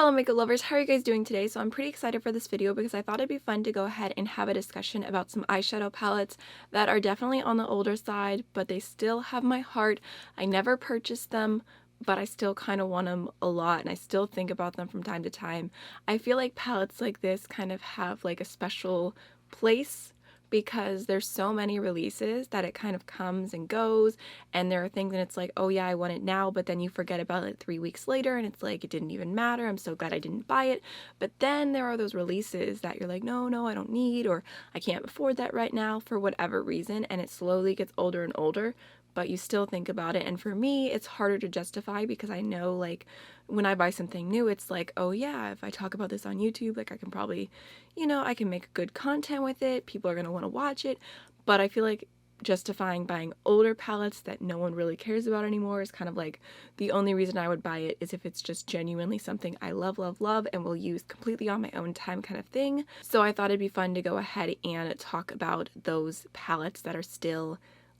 Hello makeup lovers, how are you guys doing today? So I'm pretty excited for this video because I thought it'd be fun to go ahead and have a discussion about some eyeshadow palettes that are definitely on the older side, but they still have my heart. I never purchased them, but I still kind of want them a lot and I still think about them from time to time. I feel like palettes like this kind of have like a special place because there's so many releases that it kind of comes and goes, and there are things and it's like, oh yeah, I want it now, but then you forget about it 3 weeks later and it's like, it didn't even matter, I'm so glad I didn't buy it. But then there are those releases that you're like, no, I don't need, or I can't afford that right now for whatever reason, and it slowly gets older and older, but you still think about it. And for me, it's harder to justify because I know, like, when I buy something new, it's like, oh yeah, if I talk about this on YouTube, like I can probably, I can make good content with it. People are going to want to watch it. But I feel like justifying buying older palettes that no one really cares about anymore is kind of like the only reason I would buy it is if it's just genuinely something I love and will use completely on my own time kind of thing. So I thought it'd be fun to go ahead and talk about those palettes that are still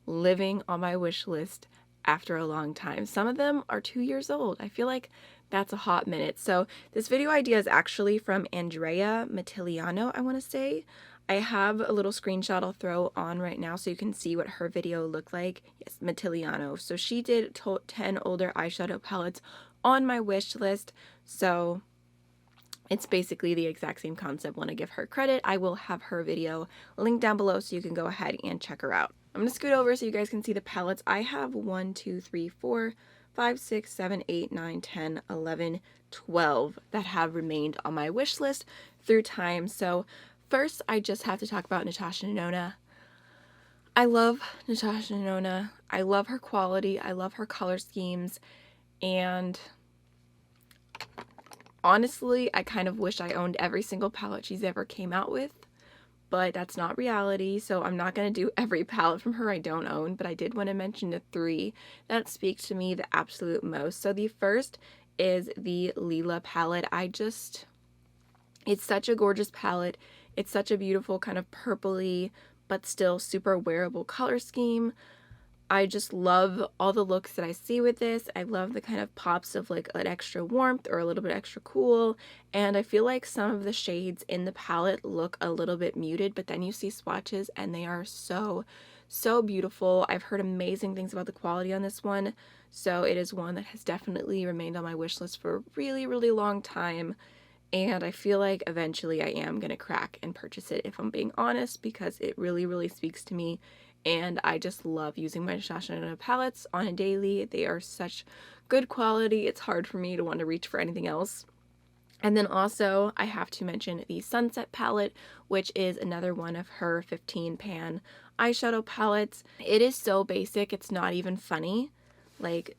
living on my wish list after a long time. Some of them are 2 years old. I feel like that's a hot minute. So this video idea is actually from Andrea Mattiliano, I want to say. I have a little screenshot I'll throw on right now so you can see what her video looked like. Yes, Mattiliano. So she did 10 older eyeshadow palettes on my wish list. So it's basically the exact same concept. Want to give her credit. I will have her video linked down below so you can go ahead and check her out. I'm going to scoot over so you guys can see the palettes. I have 1, 2, 3, 4, 5, 6, 7, 8, 9, 10, 11, 12 that have remained on my wish list through time. So first, I just have to talk about Natasha and Nonna. I love Natasha and Nonna. I love her quality. I love her color schemes. And honestly, I kind of wish I owned every single palette she's ever came out with. But that's not reality, so I'm not going to do every palette from her I don't own, but I did want to mention the 3 that speak to me the absolute most. So the first is the Lila Palette. It's such a gorgeous palette. It's such a beautiful kind of purpley, but still super wearable color scheme. I just love all the looks that I see with this. I love the kind of pops of like an extra warmth or a little bit extra cool. And I feel like some of the shades in the palette look a little bit muted, but then you see swatches and they are so beautiful. I've heard amazing things about the quality on this one. So it is one that has definitely remained on my wish list for a really long time. And I feel like eventually I am going to crack and purchase it if I'm being honest, because it really speaks to me. And I just love using my Natasha and Nonna palettes on a daily. They are such good quality. It's hard for me to want to reach for anything else. And then also I have to mention the Sunset palette, which is another one of her 15 pan eyeshadow palettes. It is so basic, it's not even funny. Like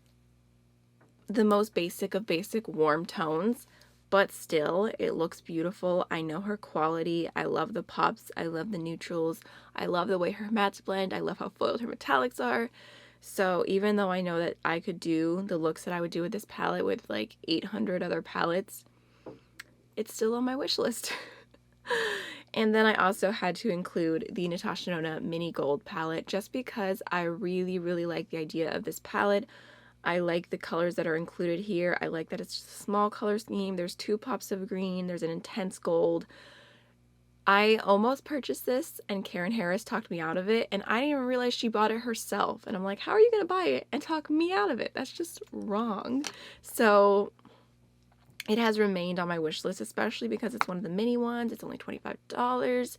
the most basic of basic warm tones. But still, it looks beautiful. I know her quality. I love the pops. I love the neutrals. I love the way her mattes blend. I love how foiled her metallics are. So even though I know that I could do the looks that I would do with this palette with like 800 other palettes, it's still on my wish list. And then I also had to include the Natasha Nonna Mini Gold palette just because I really like the idea of this palette. I like the colors that are included here. I like that it's just a small color scheme. There's 2 pops of green. There's an intense gold. I almost purchased this and Karen Harris talked me out of it, and I didn't even realize she bought it herself. And I'm like, how are you going to buy it and talk me out of it? That's just wrong. So it has remained on my wish list, especially because it's one of the mini ones. It's only $25.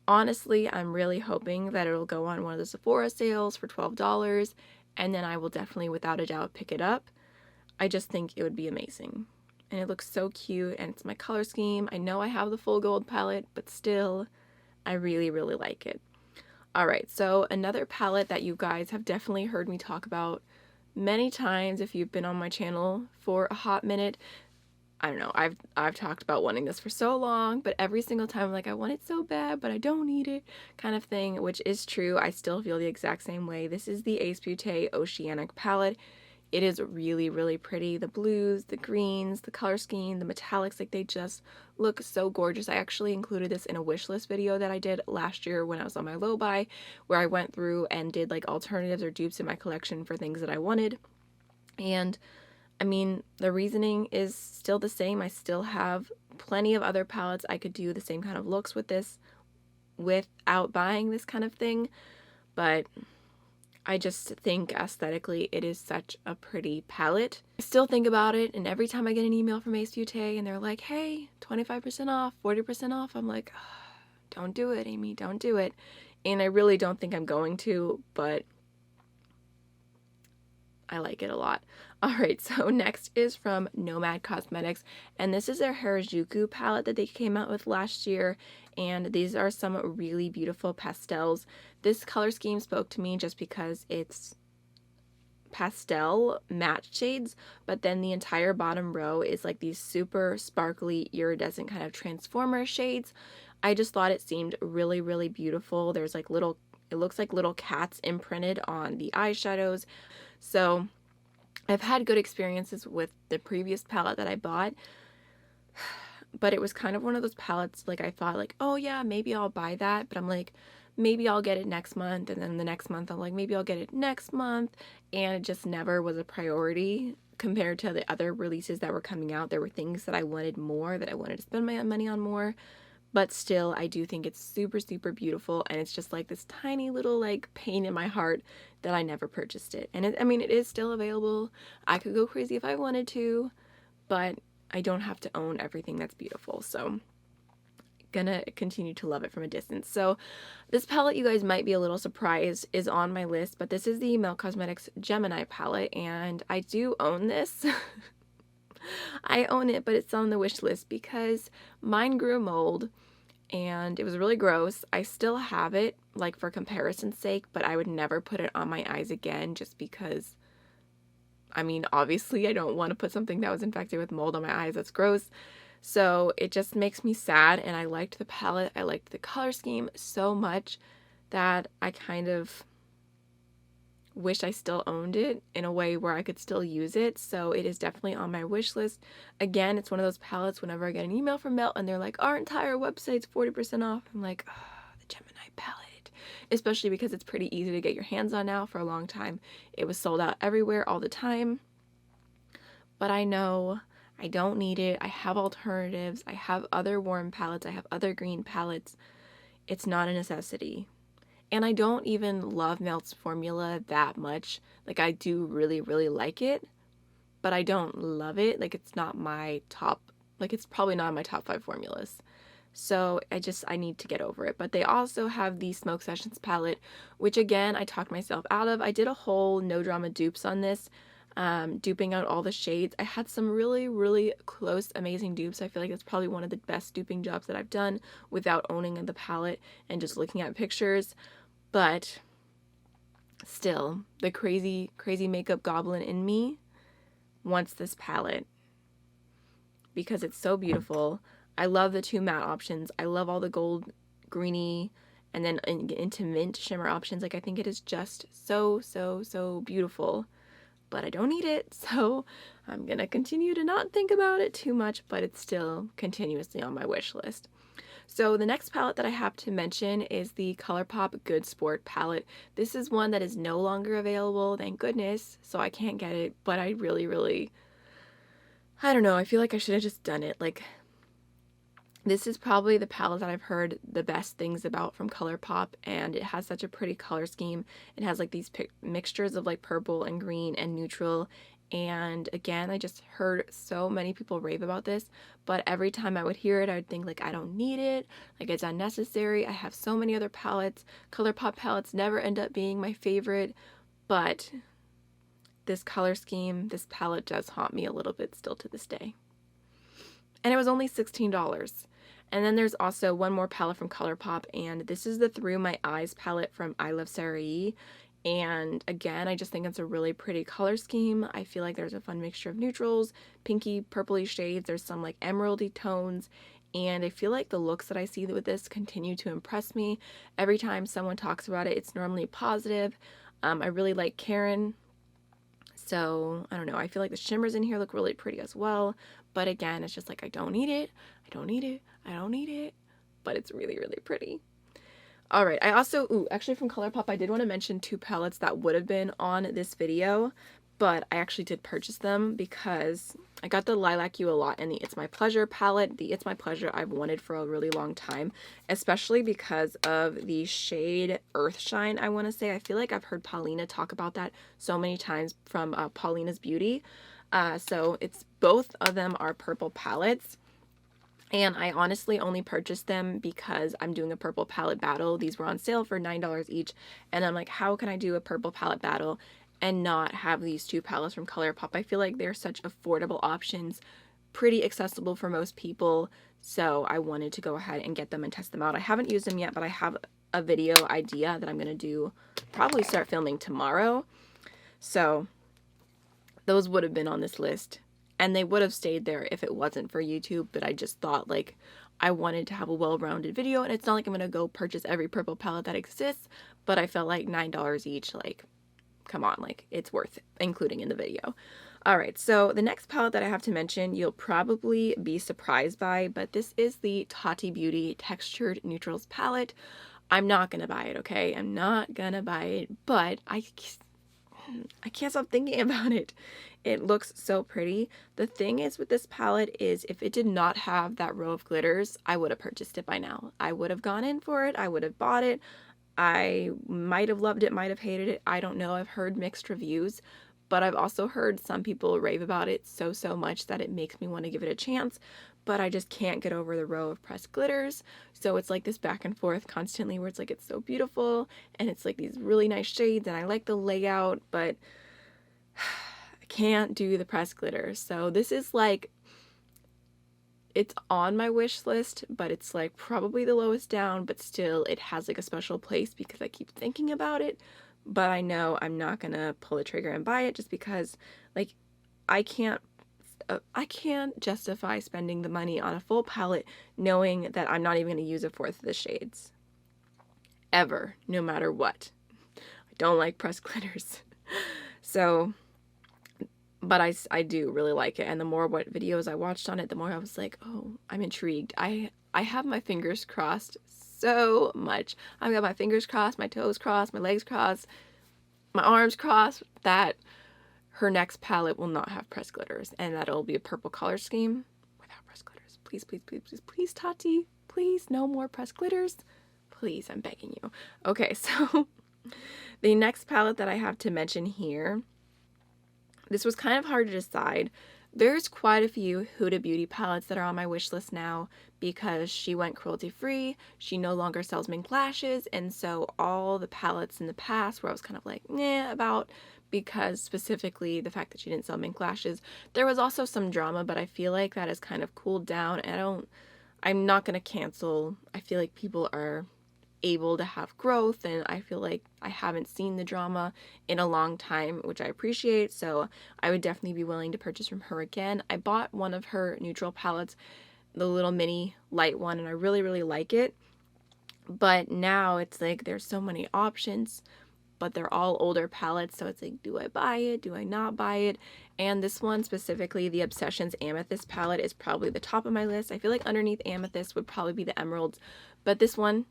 Honestly, I'm really hoping that it'll go on one of the Sephora sales for $12. And then I will definitely, without a doubt, pick it up. I just think it would be amazing. And it looks so cute, and it's my color scheme. I know I have the full gold palette, but still, I really like it. Alright, so another palette that you guys have definitely heard me talk about many times if you've been on my channel for a hot minute. I don't know, I've talked about wanting this for so long, but every single time I'm like, I want it so bad, but I don't need it, kind of thing, which is true. I still feel the exact same way. This is the Ace Beauté Oceanic palette. It is really pretty. The blues, the greens, the color scheme, the metallics, like they just look so gorgeous. I actually included this in a wish list video that I did last year when I was on my low buy, where I went through and did like alternatives or dupes in my collection for things that I wanted. And I mean, the reasoning is still the same. I still have plenty of other palettes I could do the same kind of looks with this without buying this kind of thing, but I just think aesthetically it is such a pretty palette. I still think about it, and every time I get an email from Ace Beauty and they're like, hey, 25% off, 40% off, I'm like, oh, don't do it, Amy, don't do it. And I really don't think I'm going to, but I like it a lot. Alright, so next is from Nomad Cosmetics, and this is their Harajuku palette that they came out with last year, and these are some really beautiful pastels. This color scheme spoke to me just because it's pastel matte shades, but then the entire bottom row is like these super sparkly iridescent kind of transformer shades. I just thought it seemed really, really beautiful. There's like little, it looks like little cats imprinted on the eyeshadows. So I've had good experiences with the previous palette that I bought, but it was kind of one of those palettes, like I thought like, oh yeah, maybe I'll buy that, but I'm like, maybe I'll get it next month, and then the next month I'm like, maybe I'll get it next month, and it just never was a priority compared to the other releases that were coming out. There were things that I wanted more, that I wanted to spend my money on more, but still I do think it's super, super beautiful, and it's just like this tiny little like pain in my heart that I never purchased it. And I mean, it is still available. I could go crazy if I wanted to, but I don't have to own everything that's beautiful, so gonna continue to love it from a distance. So this palette, you guys might be a little surprised, is on my list, but this is the Monroe Cosmetics Gemini palette, and I do own this. I own it, but it's on the wish list because mine grew a mold and it was really gross. I still have it, like for comparison's sake, but I would never put it on my eyes again just because, I mean, obviously I don't want to put something that was infected with mold on my eyes. That's gross. So it just makes me sad, and I liked the palette. I liked the color scheme so much that I kind of wish I still owned it in a way where I could still use it. So it is definitely on my wish list. Again, it's one of those palettes whenever I get an email from Melt and they're like, our entire website's 40% off, I'm like, oh, the Gemini palette. Especially because it's pretty easy to get your hands on now. For a long time it was sold out everywhere all the time, but I know I don't need it. I have alternatives. I have other warm palettes. I have other green palettes. It's not a necessity. And I don't even love Melt's formula that much. Like, I do really, really like it, but I don't love it. Like, it's not my top, like, it's probably not my top 5 formulas. So I need to get over it. But they also have the Smoke Sessions palette, which again, I talked myself out of. I did a whole no drama dupes on this. Duping out all the shades. I had some really, really close, amazing dupes. I feel like it's probably one of the best duping jobs that I've done without owning the palette and just looking at pictures. But still, the crazy, crazy makeup goblin in me wants this palette because it's so beautiful. I love the 2 matte options. I love all the gold, greeny, and then into mint shimmer options. Like, I think it is just so, so, so beautiful. But I don't need it, so I'm gonna continue to not think about it too much, but it's still continuously on my wish list. So the next palette that I have to mention is the Colourpop Good Sport palette. This is one that is no longer available, thank goodness, so I can't get it, but I really, really, I don't know, I feel like I should have just done it. Like, this is probably the palette that I've heard the best things about from Colourpop, and it has such a pretty color scheme. It has like these mixtures of like purple and green and neutral, and again, I just heard so many people rave about this, but every time I would hear it, I would think like, I don't need it, like it's unnecessary. I have so many other palettes. Colourpop palettes never end up being my favorite, but this color scheme, this palette does haunt me a little bit still to this day. And it was only $16. And then there's also one more palette from Colourpop, and this is the Through My Eyes palette from I Love Sarai. And again, I just think it's a really pretty color scheme. I feel like there's a fun mixture of neutrals, pinky, purpley shades. There's some like emeraldy tones, and I feel like the looks that I see with this continue to impress me. Every time someone talks about it, it's normally positive. I really like Karen. So, I don't know, I feel like the shimmers in here look really pretty as well. But again, it's just like, I don't need it, I don't need it, I don't need it. But it's really, really pretty. Alright, I also, actually from Colourpop, I did want to mention 2 palettes that would have been on this video. but I actually did purchase them because I got the Lilac You a Lot and the It's My Pleasure palette. The It's My Pleasure I've wanted for a really long time, especially because of the shade Earthshine, I want to say. I feel like I've heard Paulina talk about that so many times from Paulina's Beauty. So it's both of them are purple palettes. And I honestly only purchased them because I'm doing a purple palette battle. These were on sale for $9 each. And I'm like, how can I do a purple palette battle and not have these two palettes from Colourpop? I feel like they're such affordable options, pretty accessible for most people. So I wanted to go ahead and get them and test them out. I haven't used them yet, but I have a video idea that I'm going to do, probably start filming tomorrow. So those would have been on this list. And they would have stayed there if it wasn't for YouTube, but I just thought, like, I wanted to have a well-rounded video, and it's not like I'm going to go purchase every purple palette that exists, but I felt like $9 each, like, come on, like, it's worth it, including in the video. Alright, so the next palette that I have to mention, you'll probably be surprised by, but this is the Tati Beauty Textured Neutrals palette. I'm not going to buy it, okay? I'm not going to buy it, but I can't stop thinking about it. It looks so pretty. The thing is with this palette is if it did not have that row of glitters, I would have purchased it by now. I would have gone in for it. I would have bought it. I might have loved it, might have hated it. I don't know. I've heard mixed reviews, but I've also heard some people rave about it so much that it makes me want to give it a chance, but I just can't get over the row of pressed glitters. So it's like this back and forth constantly where it's like it's so beautiful and it's like these really nice shades and I like the layout, but can't do the pressed glitter. So this is like, it's on my wish list, but it's like probably the lowest down, but still it has like a special place because I keep thinking about it. But I know I'm not gonna pull the trigger and buy it just because, like, I can't justify spending the money on a full palette knowing that I'm not even gonna use a fourth of the shades ever, no matter what. I don't like pressed glitters. So but I do really like it, and the more what videos I watched on it, the more I was like, oh, I'm intrigued. I have my fingers crossed so much. I've got my fingers crossed, my toes crossed, my legs crossed, my arms crossed that her next palette will not have pressed glitters, and that it'll be a purple color scheme without pressed glitters. Please, please, please, please, please, Tati, please, no more pressed glitters. Please, I'm begging you. Okay, so the next palette that I have to mention here, this was kind of hard to decide. There's quite a few Huda Beauty palettes that are on my wish list now because she went cruelty-free, she no longer sells mink lashes, and so all the palettes in the past where I was kind of like, nah, about, because specifically the fact that she didn't sell mink lashes, there was also some drama, but I feel like that has kind of cooled down, and I'm not going to cancel. I feel like people are able to have growth, and I feel like I haven't seen the drama in a long time, which I appreciate, so I would definitely be willing to purchase from her again. I bought one of her neutral palettes, the little mini light one, and I really, really like it, but now it's like there's so many options, but they're all older palettes, so it's like, do I buy it? Do I not buy it? And this one specifically, the Obsessions Amethyst palette, is probably the top of my list. I feel like underneath Amethyst would probably be the Emeralds, but this one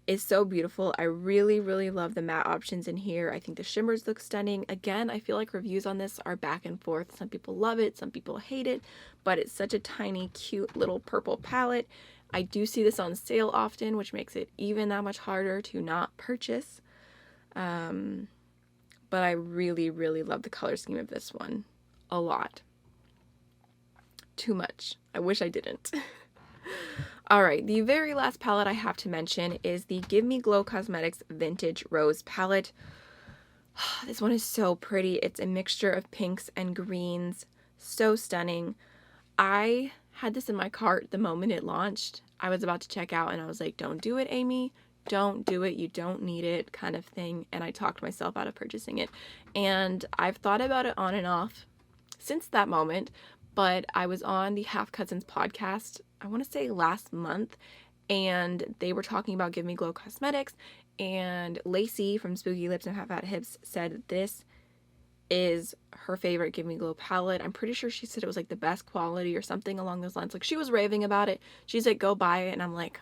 is so beautiful. I really, really love the matte options in here. I think the shimmers look stunning. Again, I feel like reviews on this are back and forth. Some people love it, some people hate it, but it's such a tiny, cute little purple palette. I do see this on sale often, which makes it even that much harder to not purchase. But I really, really love the color scheme of this one. A lot. Too much. I wish I didn't. Alright, the very last palette I have to mention is the Give Me Glow Cosmetics Vintage Rose palette. This one is so pretty. It's a mixture of pinks and greens. So stunning. I had this in my cart the moment it launched. I was about to check out and I was like, don't do it, Amy. Don't do it. You don't need it, kind of thing. And I talked myself out of purchasing it. And I've thought about it on and off since that moment. But I was on the Half Cousins podcast, I want to say last month, and they were talking about Give Me Glow Cosmetics, and Lacey from Spooky Lips and Half Fat Hips said this is her favorite Give Me Glow palette. I'm pretty sure she said it was like the best quality or something along those lines. Like, she was raving about it. She's like, go buy it, and I'm like,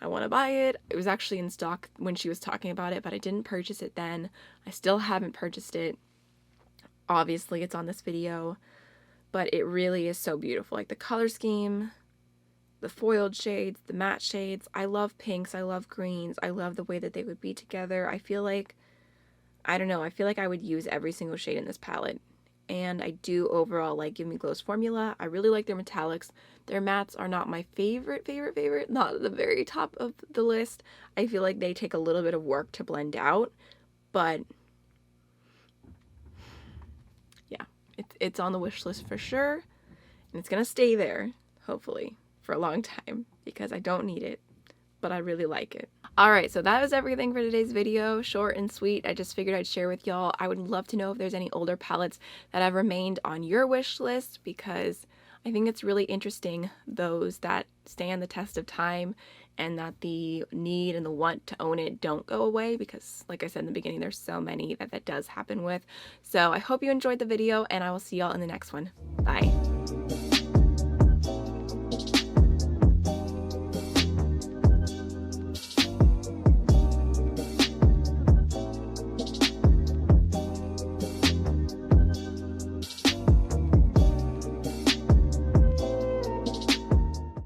I want to buy it. It was actually in stock when she was talking about it, but I didn't purchase it then. I still haven't purchased it. obviously it's on this video, but it really is so beautiful. Like the color scheme, the foiled shades, the matte shades. I love pinks, I love greens, I love the way that they would be together. I feel like, I don't know, I feel like I would use every single shade in this palette. And I do overall like Give Me Glow's formula. I really like their metallics. Their mattes are not my favorite, not at the very top of the list. I feel like they take a little bit of work to blend out, but yeah, it's on the wish list for sure, and it's gonna stay there, hopefully, for a long time, because I don't need it, but I really like it. Alright, so that was everything for today's video. Short and sweet. I just figured I'd share with y'all. I would love to know if there's any older palettes that have remained on your wish list, because I think it's really interesting, those that stand the test of time and that the need and the want to own it don't go away, because like I said in the beginning, there's so many that does happen with. So I hope you enjoyed the video, and I will see y'all in the next one. Bye.